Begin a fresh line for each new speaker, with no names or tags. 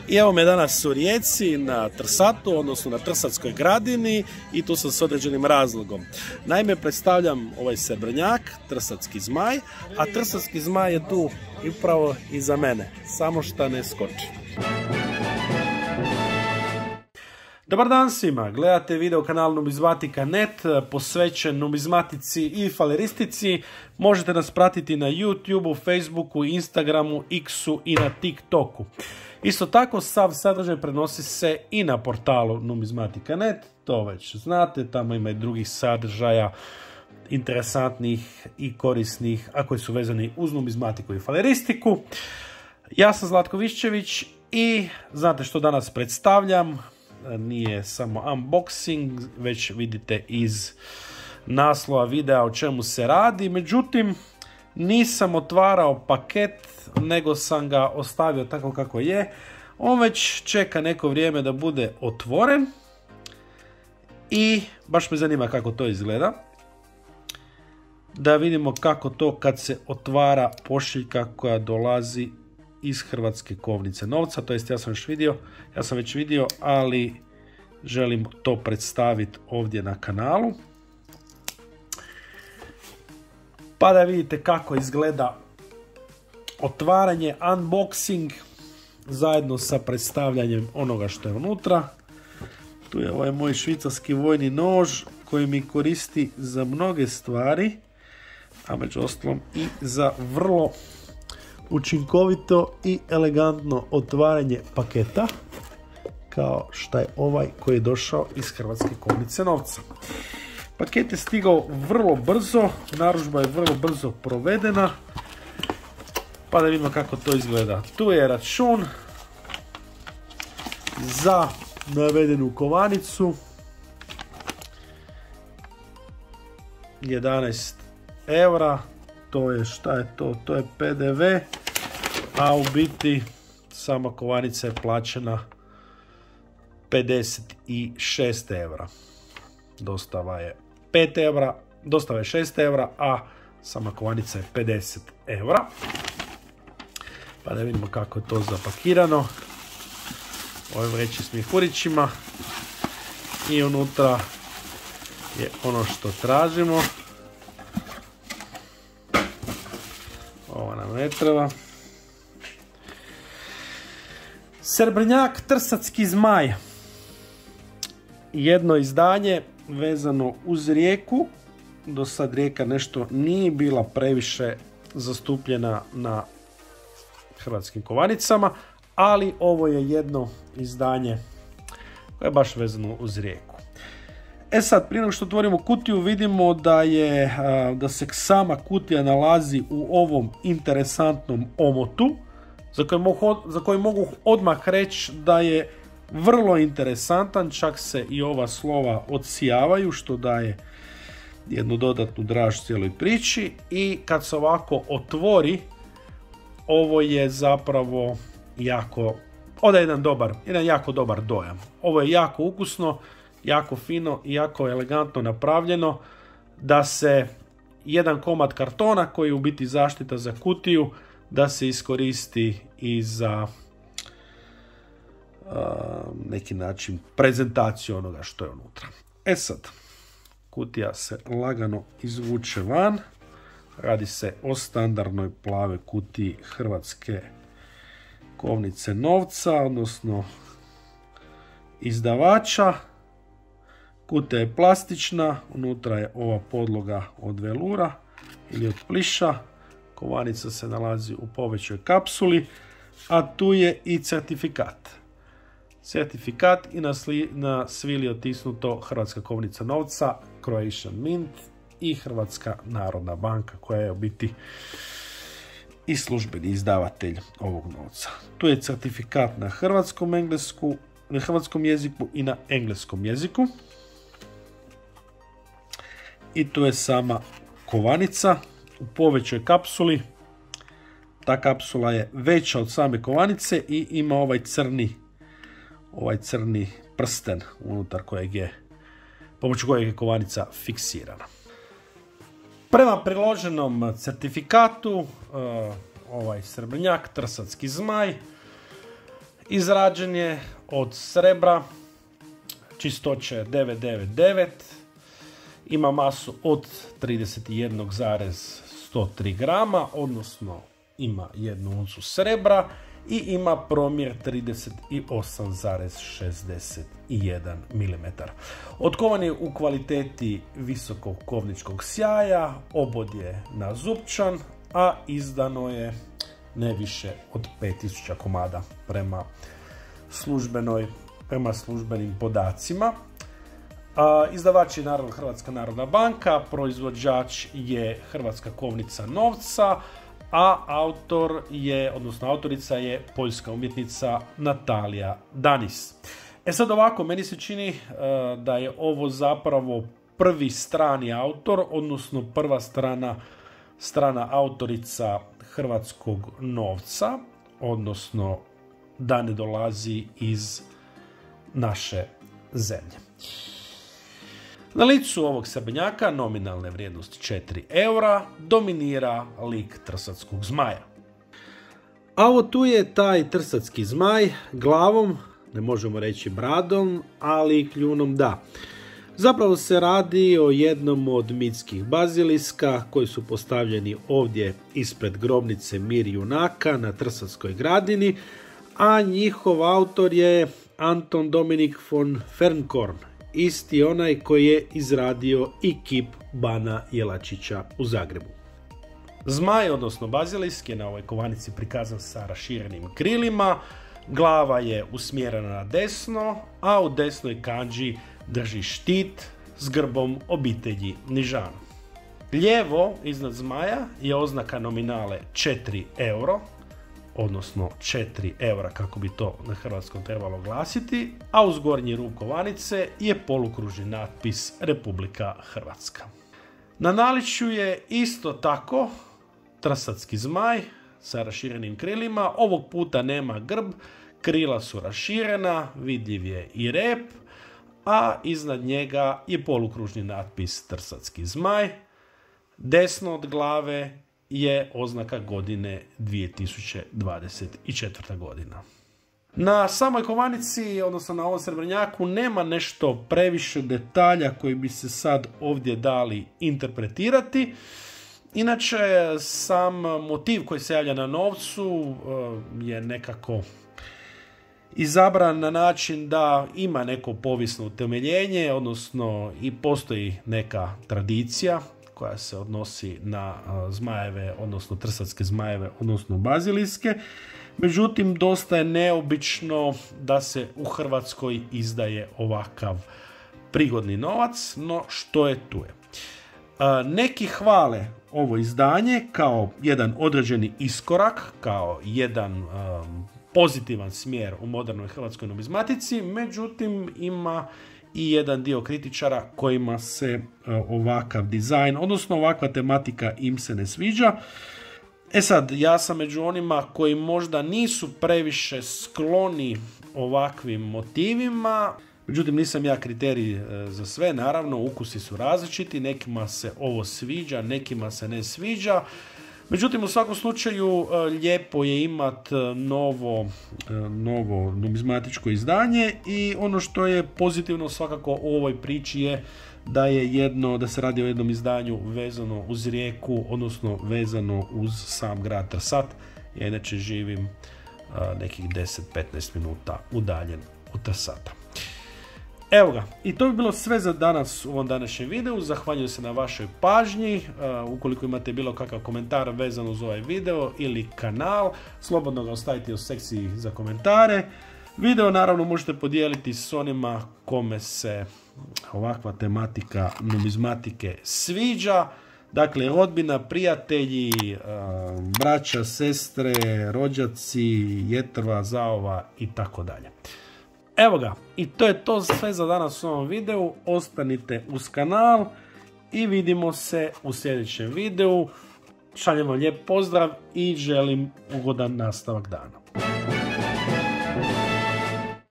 I evo me danas u Rijeci na Trsatu, odnosno na Trsatskoj gradini i tu sam s određenim razlogom. Naime, predstavljam ovaj srebrnjak, Trsatski zmaj, a Trsatski zmaj je tu upravo iza mene, samo šta ne skoči. Dobar dan svima, gledate video kanal Numizmatika.net posvećen numizmatici i faleristici. Možete nas pratiti na YouTubeu, Facebooku, Instagramu, X-u i na TikToku. Isto tako, sav sadržaj prenosi se i na portalu Numizmatika.net, to već znate, tamo ima i drugih sadržaja interesantnih i korisnih, a koji su vezani uz numizmatiku i faleristiku. Ja sam Zlatko Viščević i znate što danas predstavljam. Nije samo unboxing, već vidite iz naslova videa o čemu se radi. Međutim, nisam otvarao paket, nego sam ga ostavio tako kako je. On već čeka neko vrijeme da bude otvoren i baš me zanima kako to izgleda. Da vidimo kako to kad se otvara pošiljka koja dolazi iz Hrvatske kovnice novca, to jest ja sam već vidio, ali želim to predstaviti ovdje na kanalu. Pa da vidite kako izgleda otvaranje, unboxing, zajedno sa predstavljanjem onoga što je unutra. Tu je ovaj moj švicarski vojni nož koji mi koristi za mnoge stvari, a među ostalom i za vrlo učinkovito i elegantno otvaranje paketa, kao što je ovaj koji je došao iz Hrvatske kovnice novca. Paket je stigao vrlo brzo, narudžba je vrlo brzo provedena, pa da vidimo kako to izgleda. Tu je račun za navedenu kovanicu, 11 eura. To je, šta je to? To je PDV, a u biti sama kovanica je plaćena 56 eura. Dostava je 5 eura, dostava je 6 eura, a sama kovanica je 50 eura. Pa da vidimo kako je to zapakirano. Ovim vreći s mjehurićima. I unutra je ono što tražimo. Ovo nam ne treba. Srebrnjak, Trsatski zmaj. Jedno izdanje vezano uz Rijeku. Do sad Rijeka nešto nije bila previše zastupljena na hrvatskim kovanicama, ali ovo je jedno izdanje koje je baš vezano uz Rijeku. E sad, prije nego što otvorimo kutiju, vidimo da se sama kutija nalazi u ovom interesantnom omotu, za koji mogu odmah reći da je vrlo interesantan, čak se i ova slova odsijavaju, što daje jednu dodatnu draž cijeloj priči. I kad se ovako otvori, ovo je zapravo odaje jedan jako dobar dojam. Ovo je jako ukusno, jako fino i jako elegantno napravljeno, da se jedan komad kartona koji je u biti zaštita za kutiju, da se iskoristi i za neki način prezentaciju onoga što je unutra. E sad, kutija se lagano izvuče van. Radi se o standardnoj plave kutiji Hrvatske kovnice novca, odnosno izdavača. Kutija je plastična, unutra je ova podloga od velura ili od pliša. Kovanica se nalazi u povećoj kapsuli, a tu je i certifikat. Certifikat i na svili otisnuto Hrvatska kovnica novca, Croatian Mint i Hrvatska narodna banka, koja je u biti i službeni izdavatelj ovog novca. Tu je certifikat na hrvatskom jeziku i na engleskom jeziku. I tu je sama kovanica u povećoj kapsuli. Ta kapsula je veća od same kovanice i ima ovaj crni prsten unutar pomoću kojeg je kovanica fiksirana. Prema priloženom certifikatu, ovaj srebrnjak, Trsatski zmaj, Izrađen je od srebra, čistoće 999, ima masu od 31,103 grama, odnosno ima 1 uncu srebra i ima promjer 38,61 mm. Otkovan je u kvaliteti visokog kovničkog sjaja, obod je nazupčan, a izdano je ne više od 5000 komada prema službenim podacima. Izdavač je naravno Hrvatska narodna banka, proizvođač je Hrvatska kovnica novca, a autorica je poljska umjetnica Natalija Danis. Sad ovako, meni se čini da je ovo zapravo prvi strani autor, odnosno prva strana autorica hrvatskog novca, odnosno da ne dolazi iz naše zemlje. Na licu ovog srebrnjaka nominalne vrijednosti 4 eura dominira lik trsatskog zmaja. A ovo tu je taj trsatski zmaj glavom, ne možemo reći bradom, ali kljunom da. Zapravo se radi o jednom od mitskih baziliska koji su postavljeni ovdje ispred grobnice Mir junaka na Trsatskoj gradini, a njihov autor je Anton Dominik von Fernkorn, isti onaj koji je izradio i kip Bana Jelačića u Zagrebu. Zmaj, odnosno bazilisk, je na ovoj kovanici prikazan sa raširenim krilima, glava je usmjerena na desno, a u desnoj kandži drži štit s grbom obitelji Nižan. Lijevo iznad zmaja je oznaka nominale 4 euro, odnosno 4 eura kako bi to na hrvatskom trebalo glasiti, a uz gornji rub kovanice je polukružni natpis Republika Hrvatska. Na naličju je isto tako trsatski zmaj sa raširenim krilima, ovog puta nema grb, krila su raširena, vidljiv je i rep, a iznad njega je polukružni natpis Trsatski zmaj. Desno od glave je oznaka godine 2024. godina. Na samoj kovanici, odnosno na ovom srebrnjaku, nema nešto previše detalja koji bi se sad ovdje dali interpretirati. Inače, sam motiv koji se javlja na novcu je nekako izabran na način da ima neko povijesno utemeljenje, odnosno i postoji neka tradicija koja se odnosi na zmajeve, odnosno trsatske zmajeve, odnosno baziliske. Međutim, dosta je neobično da se u Hrvatskoj izdaje ovakav prigodni novac, no što je tu je. Neki hvale ovo izdanje kao jedan određeni iskorak, kao jedan pozitivan smjer u modernoj hrvatskoj numizmatici, međutim ima i jedan dio kritičara kojima se ovakav dizajn, odnosno ovakva tematika im se ne sviđa. Sad, ja sam među onima koji možda nisu previše skloni ovakvim motivima, međutim nisam ja kriterij za sve, naravno ukusi su različiti, nekima se ovo sviđa, nekima se ne sviđa. Međutim, u svakom slučaju lijepo je imati novo numizmatičko izdanje i ono što je pozitivno svakako u ovoj priči je da se radi o jednom izdanju vezano uz Rijeku, odnosno vezano uz sam grad Trsat. Ja inače živim nekih 10-15 minuta udaljen od Trsata. Evo ga, i to bi bilo sve za danas u ovom današnjem videu. Zahvaljujem se na vašoj pažnji. Ukoliko imate bilo kakav komentar vezan uz ovaj video ili kanal, slobodno ga ostavite u sekciji za komentare. Video naravno možete podijeliti s onima kome se ovakva tematika numizmatike sviđa. Dakle, rodbina, prijatelji, braća, sestre, rođaci, jetrva, zaova i tako dalje. Evo ga, i to je to sve za danas u ovom videu. Ostanite uz kanal i vidimo se u sljedećem videu. Šaljem vam lijep pozdrav i želim ugodan nastavak dana.